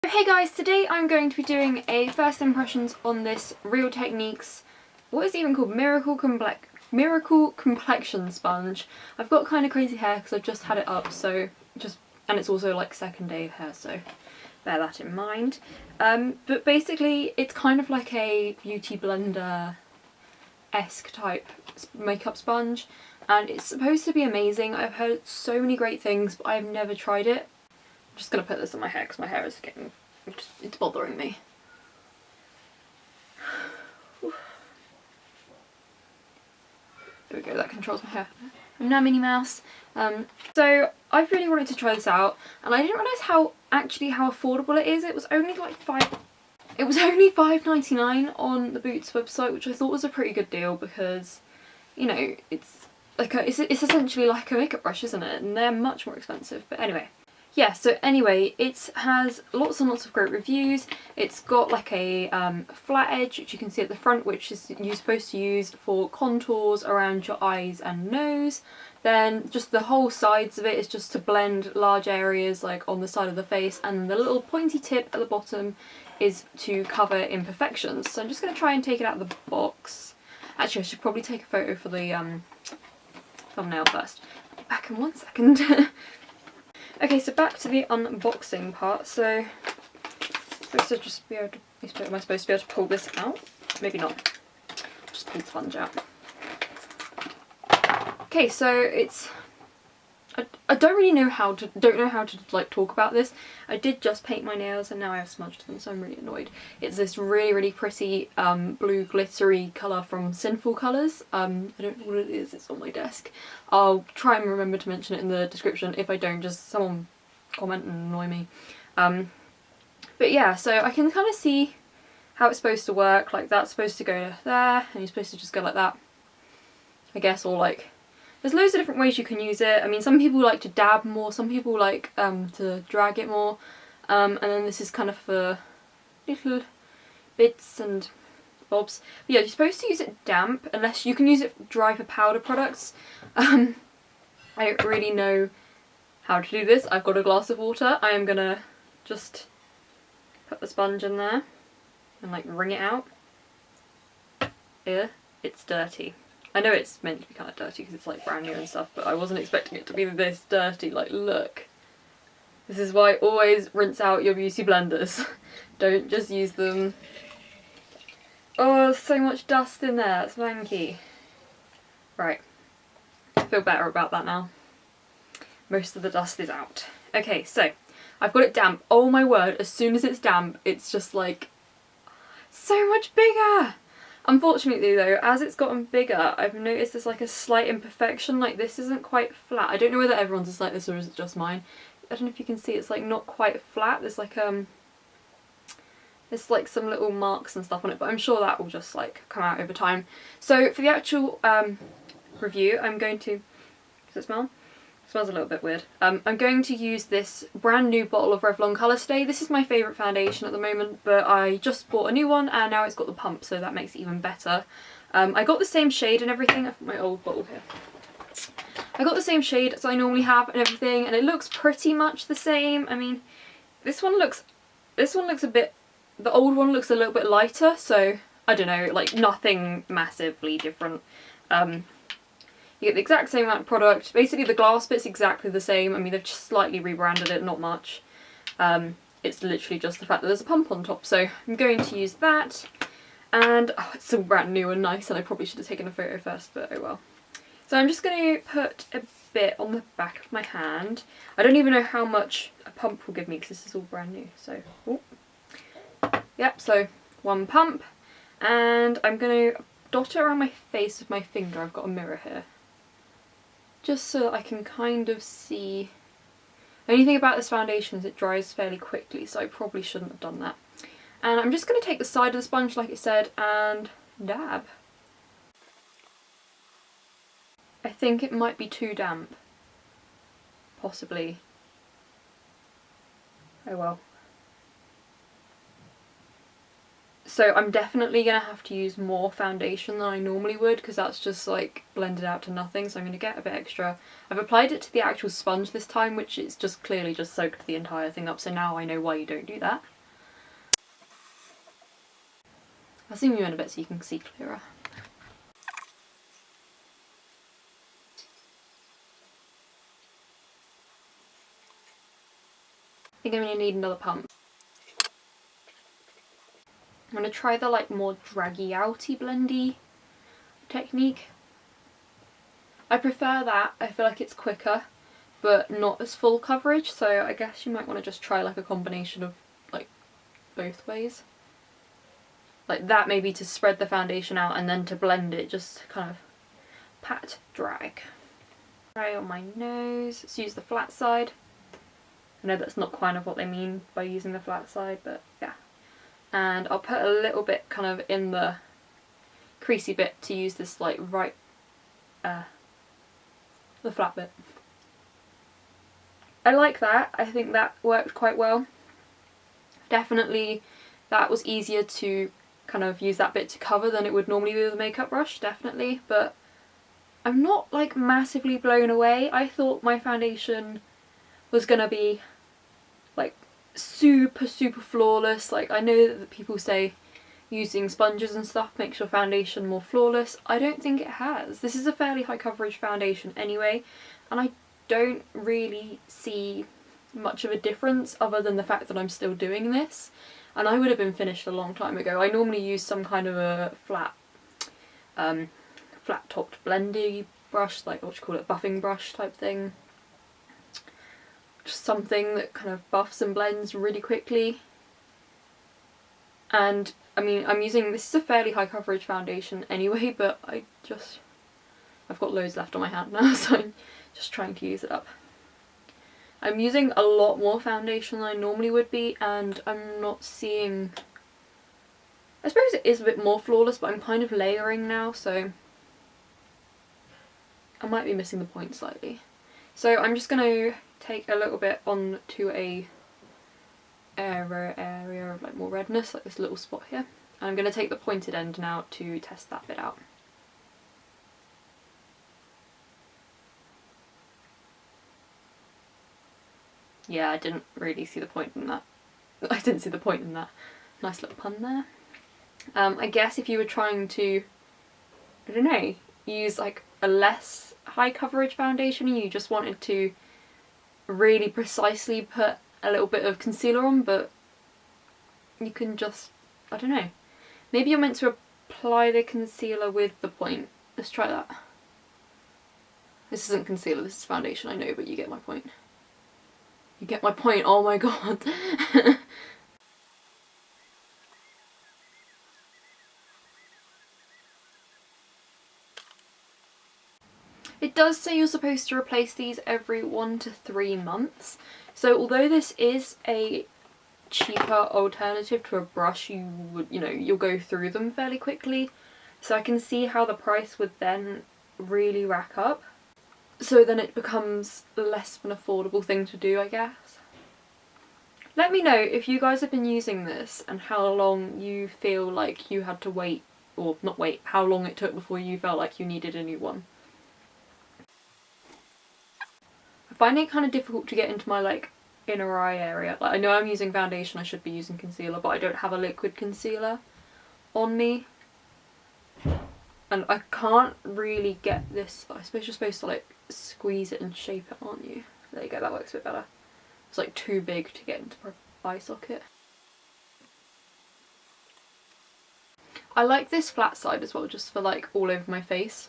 Hey guys, today I'm going to be doing a first impressions on this Real Techniques, what is it even called? Miracle Complexion sponge. I've got kind of crazy hair because I've just had it up, and it's also like second day of hair, so bear that in mind. But basically it's kind of like a beauty blender-esque type makeup sponge, and it's supposed to be amazing. I've heard so many great things, but I've never tried it. I'm just gonna put this in my hair because my hair is getting, it's bothering me. There we go, that controls my hair. I'm now Minnie Mouse. So I've really wanted to try this out, and I didn't realise how affordable it is. It was only like $5.99 on the Boots website, which I thought was a pretty good deal because, you know, it's essentially like a makeup brush, isn't it? And they're much more expensive. But anyway. Yeah, so anyway, it has lots and lots of great reviews. It's got like a flat edge, which you can see at the front, which is you're supposed to use for contours around your eyes and nose. Then just the whole sides of it is just to blend large areas like on the side of the face, and the little pointy tip at the bottom is to cover imperfections. So I'm just going to try and take it out of the box. Actually, I should probably take a photo for the thumbnail first. Back in 1 second. Okay, so back to the unboxing part. So, am I supposed to be able to pull this out? Maybe not. Just pull the sponge out. Okay, so it's. I don't really know how to like talk about this. I did just paint my nails and now I have smudged them, so I'm really annoyed. It's this really pretty blue glittery colour from Sinful Colours. I don't know what it is, it's on my desk. I'll try and remember to mention it in the description. If I don't, just someone comment and annoy me. But yeah, so I can kind of see how it's supposed to work. Like that's supposed to go there and you're supposed to just go like that, I guess, or like there's loads of different ways you can use it. I mean, some people like to dab more, some people like to drag it more, and then this is kind of for little bits and bobs. But yeah, you're supposed to use it damp, unless you can use it dry for powder products. I don't really know how to do this. I've got a glass of water. I am gonna just put the sponge in there and like wring it out. It's dirty. I know it's meant to be kind of dirty because it's like brand new and stuff, but I wasn't expecting it to be this dirty. Like, look. This is why always rinse out your beauty blenders. Don't just use them. Oh, there's so much dust in there. It's wanky. Right. I feel better about that now. Most of the dust is out. Okay, so I've got it damp. Oh my word, as soon as it's damp, it's just like so much bigger. Unfortunately though, as it's gotten bigger, I've noticed there's like a slight imperfection, like this isn't quite flat. I don't know whether everyone's is like this or is it just mine. I don't know if you can see, it's like not quite flat. There's like some little marks and stuff on it, but I'm sure that will just like come out over time. So for the actual review, I'm going to, does it smell? It smells a little bit weird. I'm going to use this brand new bottle of Revlon Colour Stay. This is my favourite foundation at the moment, but I just bought a new one and now it's got the pump, so that makes it even better. I got the same shade and everything. I've got my old bottle here. I got the same shade as I normally have and everything, and it looks pretty much the same. I mean, this one looks a bit, the old one looks a little bit lighter, so I don't know, like nothing massively different. You get the exact same amount of product. Basically the glass bit's exactly the same. I mean, they've just slightly rebranded it, not much. It's literally just the fact that there's a pump on top. So I'm going to use that. And oh, it's all brand new and nice, and I probably should have taken a photo first, but oh well. So I'm just going to put a bit on the back of my hand. I don't even know how much a pump will give me because this is all brand new. So, oh. Yep, so one pump. And I'm going to dot it around my face with my finger. I've got a mirror here. Just so that I can kind of see. The only thing about this foundation is it dries fairly quickly, so I probably shouldn't have done that. And I'm just going to take the side of the sponge, like it said, and dab. I think it might be too damp. Possibly. Oh well. So I'm definitely going to have to use more foundation than I normally would, because that's just like blended out to nothing. So I'm going to get a bit extra. I've applied it to the actual sponge this time, which is just clearly just soaked the entire thing up. So now I know why you don't do that. I'll zoom you in a bit so you can see clearer. I think I'm going to need another pump. I'm going to try the like more draggy outy blendy technique. I prefer that. I feel like it's quicker but not as full coverage, so I guess you might want to just try like a combination of like both ways. Like that maybe to spread the foundation out, and then to blend it just kind of pat drag. Try on my nose. Let's use the flat side. I know that's not kind of what they mean by using the flat side, but yeah. And I'll put a little bit kind of in the creasy bit to use this like right, the flat bit. I like that. I think that worked quite well. Definitely that was easier to kind of use that bit to cover than it would normally be with a makeup brush, definitely, but I'm not like massively blown away. I thought my foundation was gonna be like super flawless. Like I know that people say using sponges and stuff makes your foundation more flawless. I don't think it has. This is a fairly high coverage foundation anyway, and I don't really see much of a difference other than the fact that I'm still doing this, and I would have been finished a long time ago. I normally use some kind of a flat topped blendy brush, like what you call it, buffing brush type thing. Just something that kind of buffs and blends really quickly. And I mean, this is a fairly high coverage foundation anyway, but I've got loads left on my hand now, so I'm just trying to use it up. I'm using a lot more foundation than I normally would be, and I'm not seeing... I suppose it is a bit more flawless, but I'm kind of layering now, so I might be missing the point slightly. So I'm just going to take a little bit onto a area of like more redness, like this little spot here. And I'm going to take the pointed end now to test that bit out. Yeah, I didn't really see the point in that. I didn't see the point in that. Nice little pun there. I guess if you were trying to, I don't know, use like a less high coverage foundation and you just wanted to really precisely put a little bit of concealer on, but you can just, I don't know. Maybe you're meant to apply the concealer with the point. Let's try that. This isn't concealer, this is foundation, I know, but you get my point. You get my point, oh my god. It does say you're supposed to replace these every 1 to 3 months. So although this is a cheaper alternative to a brush, you'll go through them fairly quickly. So I can see how the price would then really rack up. So then it becomes less of an affordable thing to do, I guess. Let me know if you guys have been using this and how long you feel like you had to wait, or not wait, how long it took before you felt like you needed a new one. I find it kind of difficult to get into my like inner eye area. Like, I know I'm using foundation, I should be using concealer, but I don't have a liquid concealer on me. And I can't really get this, I suppose you're supposed to like squeeze it and shape it, aren't you? There you go, that works a bit better. It's like too big to get into my eye socket. I like this flat side as well, just for like all over my face.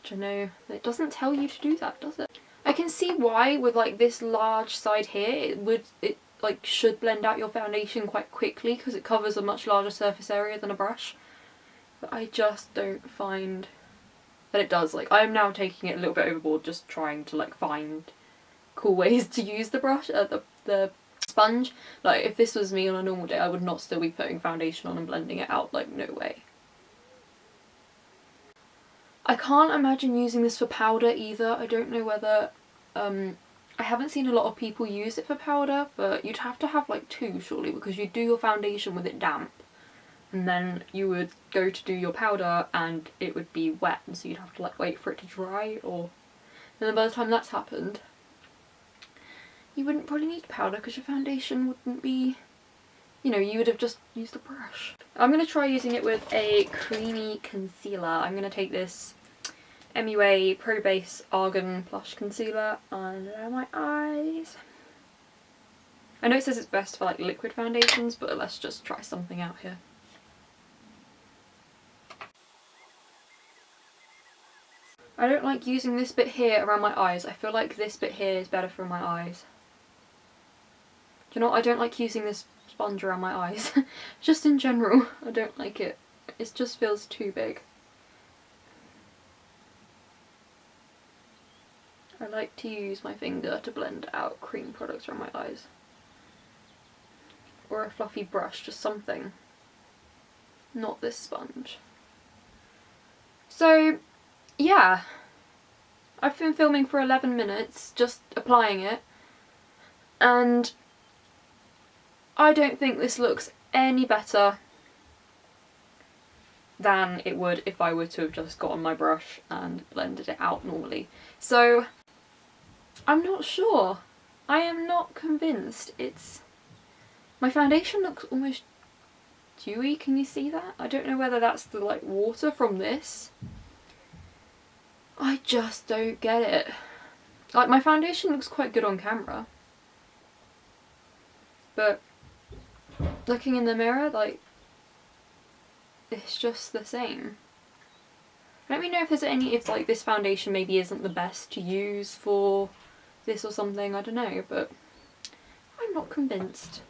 Which I know, it doesn't tell you to do that, does it? I can see why with like this large side here, it like should blend out your foundation quite quickly because it covers a much larger surface area than a brush. But I just don't find that it does. Like, I'm now taking it a little bit overboard, just trying to like find cool ways to use the brush, the sponge. Like, if this was me on a normal day, I would not still be putting foundation on and blending it out, like, no way. I can't imagine using this for powder either. I don't know whether, I haven't seen a lot of people use it for powder, but you'd have to have like 2 surely, because you do your foundation with it damp. and then you would go to do your powder and it would be wet, and so you'd have to like wait for it to dry, or and then by the time that's happened you wouldn't probably need powder because your foundation wouldn't be, you know, you would have just used a brush. I'm going to try using it with a creamy concealer. I'm going to take this MUA Pro Base Argan Plush Concealer under my eyes. I know it says it's best for like liquid foundations, but let's just try something out here. I don't like using this bit here around my eyes. I feel like this bit here is better for my eyes. Do you know what? I don't like using this sponge around my eyes. Just in general, I don't like it. It just feels too big. I like to use my finger to blend out cream products around my eyes. Or a fluffy brush, just something. Not this sponge. So, yeah. I've been filming for 11 minutes, just applying it. And I don't think this looks any better than it would if I were to have just got on my brush and blended it out normally. So, I'm not sure. I am not convinced. My foundation looks almost dewy, can you see that? I don't know whether that's the like water from this. I just don't get it. Like, my foundation looks quite good on camera, but looking in the mirror, like, it's just the same. Let me know if there's if like this foundation maybe isn't the best to use for this or something, I don't know, but I'm not convinced.